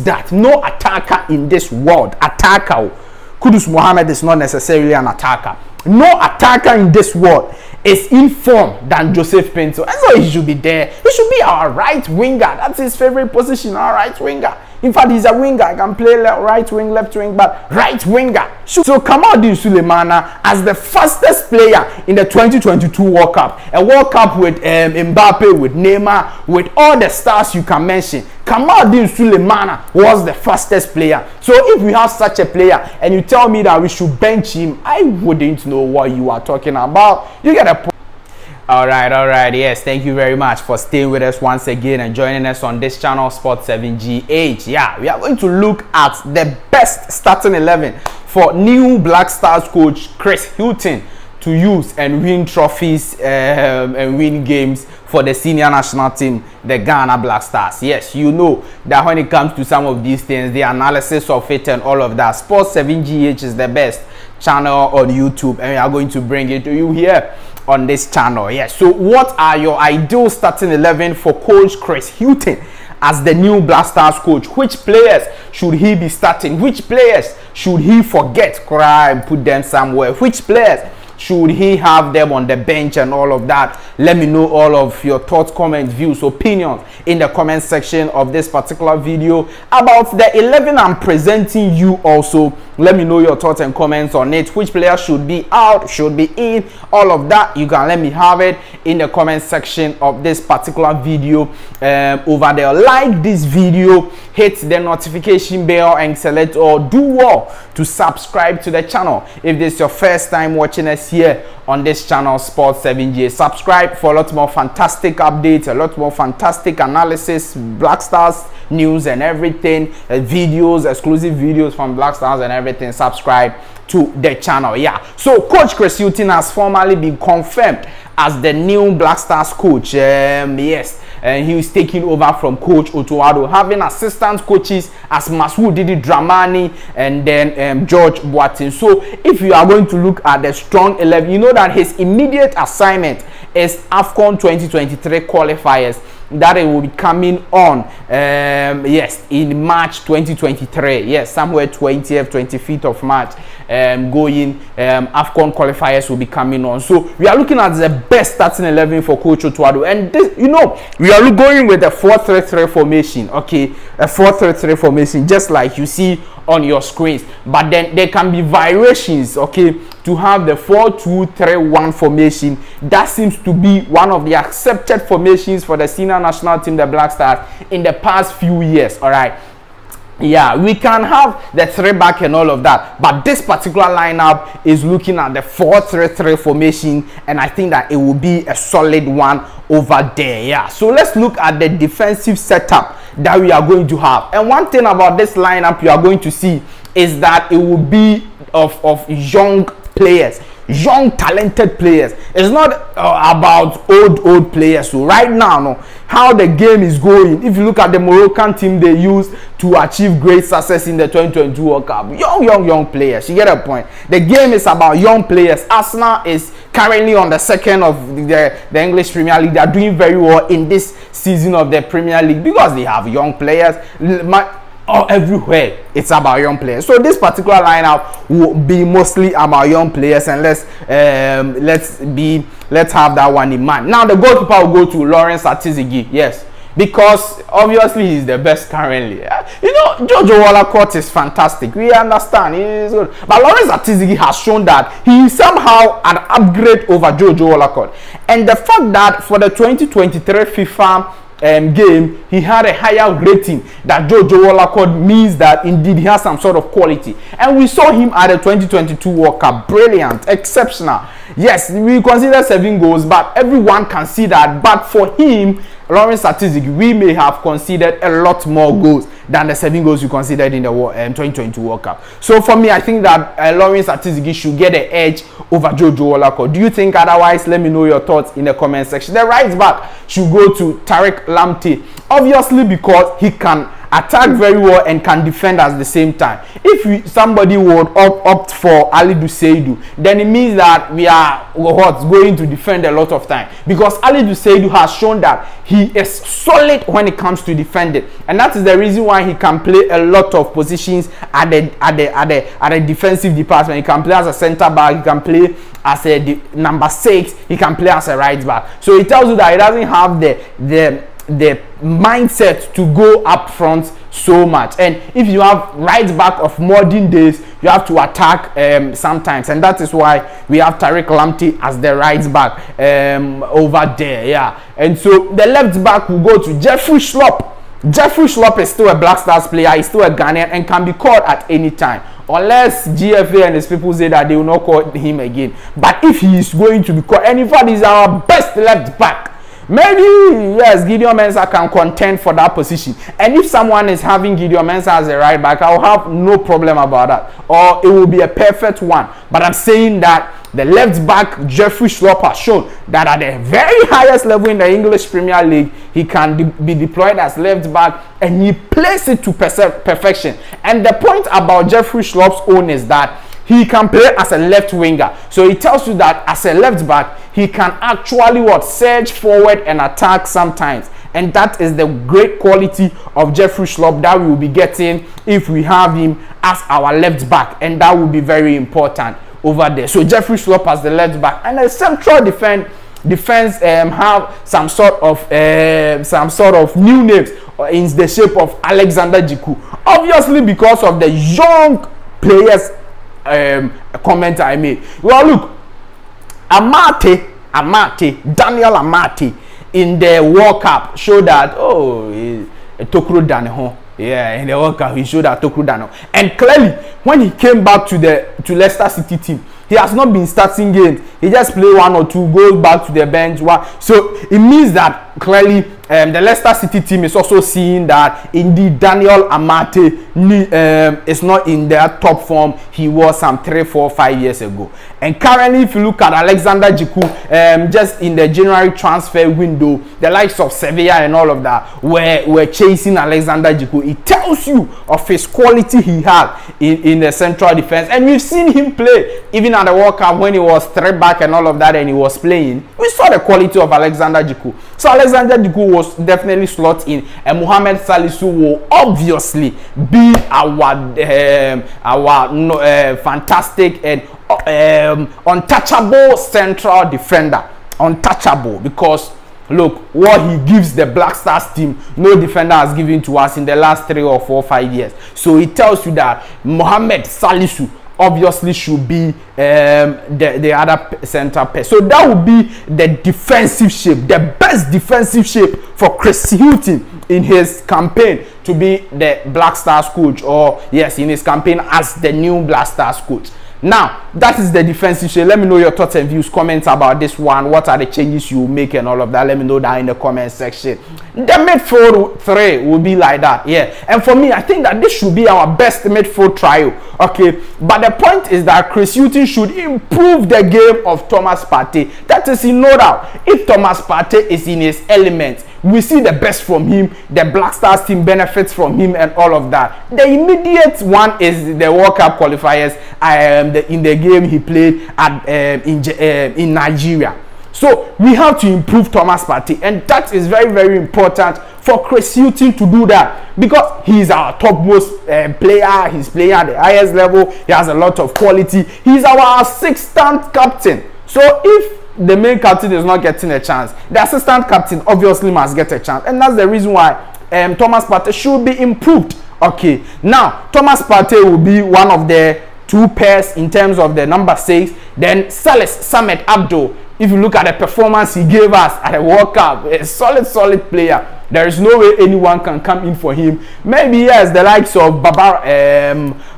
that. No attacker in this world, attacker, Kudus Mohammed is not necessarily an attacker. No attacker in this world is in form than Joseph Pinto. And so he should be there. He should be our right winger. That's his favorite position, our right winger. In fact, he's a winger. I can play right wing, left wing, but right winger. So Kamaldeen Sulemana as the fastest player in the 2022 World Cup. A World Cup with Mbappe, with Neymar, with all the stars you can mention. Kamaldeen Sulemana was the fastest player. So if we have such a player and you tell me that we should bench him, I wouldn't know what you are talking about. You get a point. All right, yes, thank you very much for staying with us once again and joining us on this channel, Sport 7GH. Yeah, we are going to look at the best starting 11 for new Black Stars coach Chris Hughton to use and win trophies and win games for the senior national team, the Ghana Black Stars. Yes, you know that when it comes to some of these things, the analysis of it and all of that, Sport 7GH is the best channel on YouTube, and we are going to bring it to you here on this channel. Yes, so what are your ideal starting 11 for coach Chris Hughton as the new Black Stars coach? Which players should he be starting? Which players should he forget, cry and put them somewhere? Which players should he have them on the bench and all of that? Let me know all of your thoughts, comments, views, opinions in the comment section of this particular video about the 11 I'm presenting you. Also, let me know your thoughts and comments on it. Which player should be out, should be in, all of that. You can let me have it in the comment section of this particular video over there. Like this video, hit the notification bell and select or do all to subscribe to the channel. If this is your first time watching us here on this channel, Sport 7G, subscribe for a lot more fantastic updates, a lot more fantastic analysis, Black Stars news and everything, videos, exclusive videos from Black Stars and everything. Subscribe to the channel. Yeah, so coach Chris Hughton has formally been confirmed as the new Black Stars coach. Yes, and he is taking over from Coach Otoado, having assistant coaches as Masud Didi Dramani and then George Boateng. So if you are going to look at the strong 11, you know that his immediate assignment is AFCON 2023 qualifiers that it will be coming on yes, in March 2023. Yes, somewhere 20th 25th of March going AFCON qualifiers will be coming on. So we are looking at the best starting 11 for Coach Otoado, and this, you know, we are going with a 4-3-3 formation. Okay, a 4-3-3 formation, just like you see on your screens, but then there can be variations, okay, to have the 4-2-3-1 formation. That seems to be one of the accepted formations for the senior national team, the Black Stars, in the past few years. All right, yeah, we can have the 3-back and all of that, but this particular lineup is looking at the 4-3-3 formation, and I think that it will be a solid one over there. Yeah, so let's look at the defensive setup that we are going to have. And one thing about this lineup you are going to see is that it will be of young players, young talented players. It's not about old players. So right now, no, how the game is going, if you look at the Moroccan team they used to achieve great success in the 2022 World Cup, young players, you get a point. The game is about young players. Arsenal is currently on the second of the English Premier League. They are doing very well in this season of the Premier League because they have young players. Everywhere it's about young players. So this particular lineup will be mostly about young players, and let's have that one in mind. Now the goalkeeper will go to Lawrence Atizigi. Yes, because obviously he's the best currently. You know, Jojo Wallacott is fantastic. We understand he is good, but Lawrence Atizigi has shown that he is somehow an upgrade over Jojo Wallacott, and the fact that for the 2023 FIFA game he had a higher rating than Jojo Wallacott means that indeed he has some sort of quality. And we saw him at the 2022 World Cup, brilliant, exceptional. Yes, we consider 7 goals, but everyone can see that. But for him, Lawrence Atizigi, we may have considered a lot more goals than the 7 goals you considered in the 2022 World Cup. So for me, I think that Lawrence Atizigi should get the edge over Jojo Wallacott. Do you think otherwise? Let me know your thoughts in the comment section. The right back should go to Tariq Lamptey, obviously because he can attack very well and can defend at the same time. If somebody would opt for Alidu Seidu, then it means that we are going to defend a lot of time, because Alidu Seidu has shown that he is solid when it comes to defending, and that is the reason why he can play a lot of positions at the defensive department. He can play as a center back, he can play as a number 6, he can play as a right back. So it tells you that he doesn't have the mindset to go up front so much. And if you have right back of modern days, you have to attack sometimes, and that is why we have Tariq Lamptey as the right back over there. Yeah, and so the left back will go to Jeffrey Schlupp. Jeffrey Schlupp is still a Black Stars player, he's still a Ghanaian and can be called at any time, unless GFA and his people say that they will not call him again. But if he is going to be called, and in fact he's our best left back, maybe yes, Gideon Mensah can contend for that position. And if someone is having Gideon Mensah as a right back, I'll have no problem about that, or it will be a perfect one. But I'm saying that the left back Jeffrey Schlupp has shown that at the very highest level in the English Premier League, he can be deployed as left back, and he plays it to perfection. And the point about Jeffrey Schlupp's own is that he can play as a left winger. So it tells you that as a left back, he can actually surge forward and attack sometimes. And that is the great quality of Jeffrey Schlupp that we will be getting if we have him as our left back, and that will be very important over there. So Jeffrey Schlupp as the left back, and the central defense have some sort of new names in the shape of Alexander Jiku, obviously because of the young players comment I made. Well, look, Daniel Amate in the World Cup showed that Tokuro Daneho. Yeah, in the World Cup he showed that Tokuro Daneho, and clearly when he came back to Leicester City team, he has not been starting games. He just play 1 or 2, goes back to the bench. So it means that clearly the Leicester City team is also seeing that indeed Daniel Amate is not in their top form he was some 3, 4, 5 years ago. And currently, if you look at Alexander Jiku, just in the January transfer window, the likes of Sevilla and all of that were chasing Alexander Jiku. It tells you of his quality he had in the central defense, and we've seen him play even at the World Cup when he was 3 back and all of that, and he was playing. We saw the quality of Alexander Jiku. So Alexander Jiku was definitely slot in, and Mohamed Salisu will obviously be our fantastic and untouchable central defender. Untouchable, because look what he gives the Black Stars team, no defender has given to us in the last 3 or 4 or 5 years. So it tells you that Mohamed Salisu obviously should be the other center pair. So that would be the defensive shape, the best defensive shape for Chris Hughton in his campaign to be the Black Stars coach, or yes, in his campaign as the new Black Stars coach. Now, that is the defensive shape. Let me know your thoughts and views, comments about this one. What are the changes you will make and all of that? Let me know that in the comment section. The midfield 3 will be like that, yeah. And for me, I think that this should be our best midfield trio, okay. But the point is that Chris Hughton should improve the game of Thomas Partey. That is in no doubt. If Thomas Partey is in his element, we see the best from him, the Black Stars team benefits from him and all of that. The immediate one is the World Cup qualifiers in the game he played at in Nigeria. So we have to improve Thomas Partey, and that is very, very important for Chris Hughton to do that, because he's our topmost player. He's playing at the highest level. He has a lot of quality. He's our assistant captain. So if the main captain is not getting a chance, the assistant captain obviously must get a chance, and that's the reason why Thomas Partey should be improved. Okay, now Thomas Partey will be one of the 2 pairs in terms of the number 6. Then Samet Abdo, if you look at the performance he gave us at the World Cup, a solid player. There is no way anyone can come in for him. Maybe yes, the likes of Baba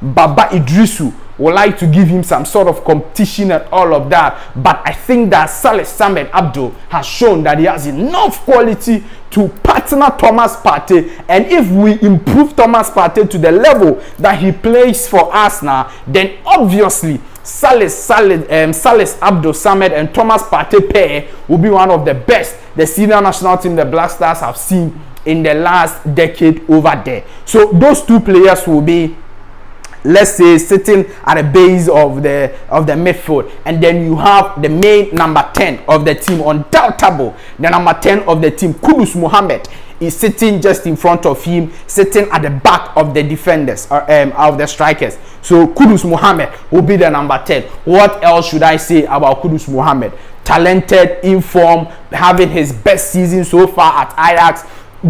Idrisu would like to give him some sort of competition and all of that, but I think that Samet Abdo has shown that he has enough quality to partner Thomas Partey. And if we improve Thomas Partey to the level that he plays for us now, then obviously Salis Abdo Samet and Thomas Partey pair will be one of the best the senior national team, the Black Stars, have seen in the last decade over there. So those two players will be, let's say, sitting at the base of the midfield, and then you have the main number 10 of the team, undoubtable the number 10 of the team, Kudus Mohammed, is sitting just in front of him, sitting at the back of the defenders, of the strikers. So Kudus Mohammed will be the number 10. What else should I say about Kudus Mohammed? Talented, in form, having his best season so far at Ajax,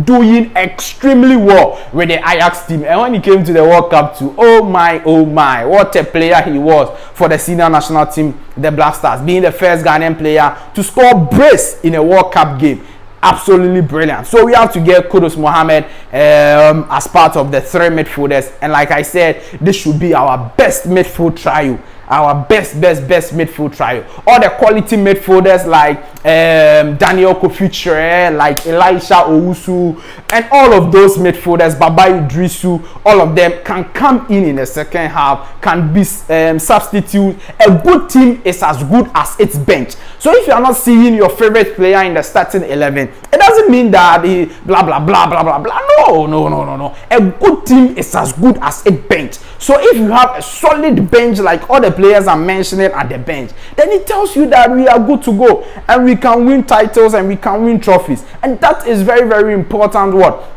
doing extremely well with the Ajax team. And when he came to the World Cup too, oh my, what a player he was for the senior national team, the Black Stars, being the first Ghanaian player to score brace in a World Cup game. Absolutely brilliant. So we have to get Kudus Mohammed as part of the 3 midfielders, and like I said, this should be our best midfield trio, our best midfield trio. All the quality midfielders like Daniel Kofi, Kyere, like Elisha Owusu, and all of those midfielders, Baba Idrisu, all of them can come in the second half, can be substitute. A good team is as good as its bench. So if you are not seeing your favorite player in the starting 11, it doesn't mean that he blah blah blah blah blah blah. No. A good team is as good as its bench. So if you have a solid bench like all the players I'm mentioning at the bench, then it tells you that we are good to go and we can win titles and we can win trophies, and that is very important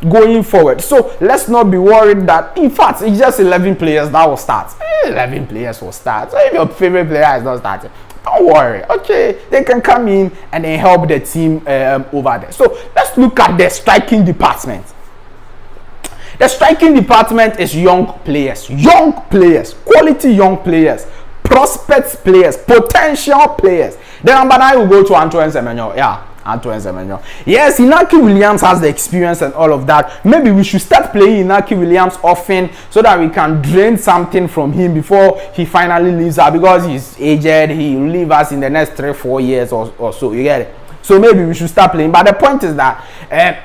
going forward. So let's not be worried that, in fact, it's just 11 players that will start. 11 players will start. So if your favorite player is not starting, don't worry, okay, they can come in and then help the team over there. So let's look at the striking department. The striking department is young players, quality young players, prospects players, potential players. The number 9 will go to Antoine Semenyo. Yeah, Antoine Semenyo. Yes, Inaki Williams has the experience and all of that. Maybe we should start playing Inaki Williams often so that we can drain something from him before he finally leaves us, because he's aged. He will leave us in the next 3-4 years or so. You get it? So maybe we should start playing. But the point is that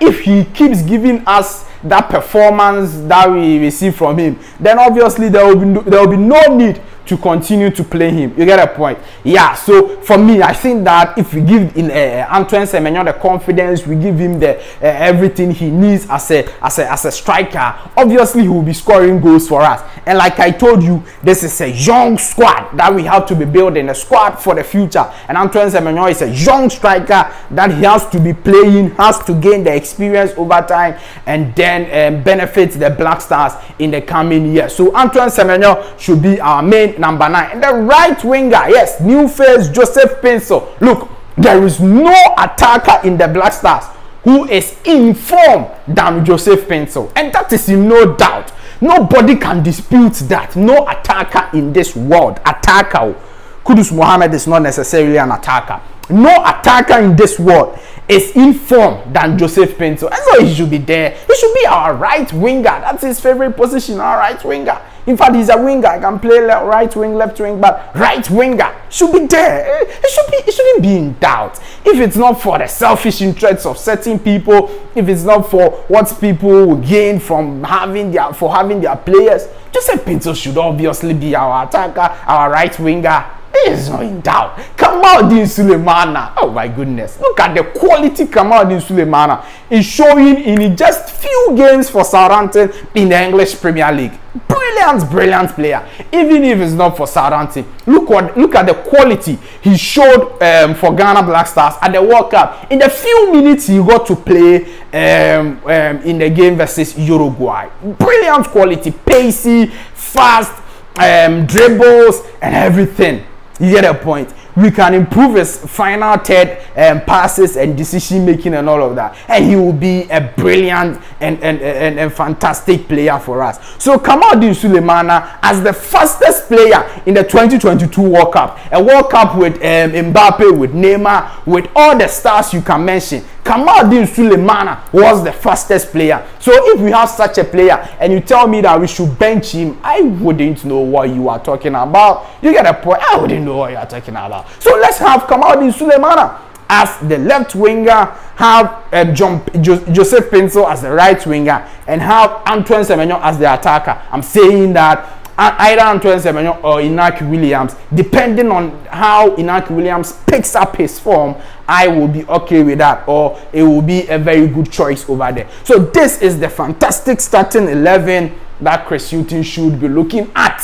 if he keeps giving us that performance that we receive from him, then obviously there will be no need to continue to play him. You get a point? Yeah. So for me, I think that if we give Antoine Semenyo the confidence, we give him the everything he needs as a striker, obviously he will be scoring goals for us. And like I told you, this is a young squad that we have to be building, a squad for the future. And Antoine Semenyo is a young striker that he has to be playing, has to gain the experience over time, and then benefit the Black Stars in the coming years. So Antoine Semenyo should be our main number 9. And the right winger, yes, new face Joseph Pinso. Look, there is no attacker in the Black Stars who is in form than Joseph Pinso, and that is in no doubt. Nobody can dispute that. No attacker in this world, Kudus Mohammed is not necessarily an attacker. No attacker in this world is in form than Joseph Pinso, and so he should be there. He should be our right winger. That's his favorite position, our right winger. In fact, he's a winger. I can play right wing, left wing, but right winger should be there. It shouldn't be in doubt. If it's not for the selfish interests of certain people, if it's not for what people will gain from having their players, Joseph Pinto should obviously be our attacker, our right winger. It is not in doubt. Kamaldeen Sulemana, oh my goodness, look at the quality Kamaldeen Sulemana is showing in just few games for Southampton in the English Premier League. Brilliant player. Even if it's not for Southampton, look at the quality he showed for Ghana Black Stars at the World Cup. In the few minutes he got to play in the game versus Uruguay, brilliant quality, pacey, fast, dribbles and everything. You get a point. We can improve his final third passes and decision making and all of that, and he will be a brilliant and fantastic player for us. So Kamaldeen Sulemana as the fastest player in the 2022 World Cup, a World Cup with Mbappe, with Neymar, with all the stars you can mention, Kamaldeen Sulemana was the fastest player. So if we have such a player and you tell me that we should bench him, I wouldn't know what you are talking about. You get a point? I wouldn't know what you are talking about. So let's have Kamaldeen Sulemana as the left winger, have Joseph Pinto as the right winger, and have Antoine Semenyo as the attacker. I'm saying that either Antoine Semenyo or Inaki Williams. Depending on how Inaki Williams picks up his form, I will be okay with that, or it will be a very good choice over there. So this is the fantastic starting 11 that Chris Hughton should be looking at,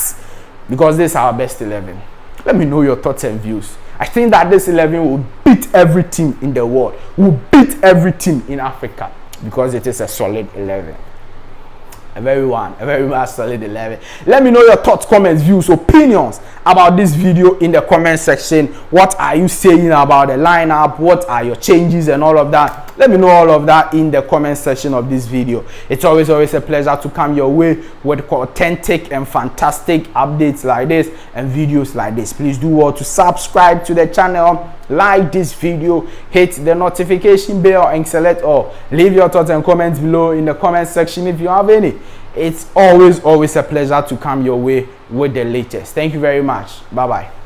because this is our best 11. Let me know your thoughts and views. I think that this 11 will beat every team in the world, will beat every team in Africa, because it is a solid 11. A very much solid 11. Let me know your thoughts, comments, views, opinions about this video in the comment section. What are you saying about the lineup? What are your changes and all of that? Let me know all of that in the comment section of this video. It's always a pleasure to come your way with authentic and fantastic updates like this and videos like this. Please do well to subscribe to the channel, like this video, hit the notification bell and select all. Leave your thoughts and comments below in the comment section if you have any. It's always a pleasure to come your way with the latest. Thank you very much. Bye bye.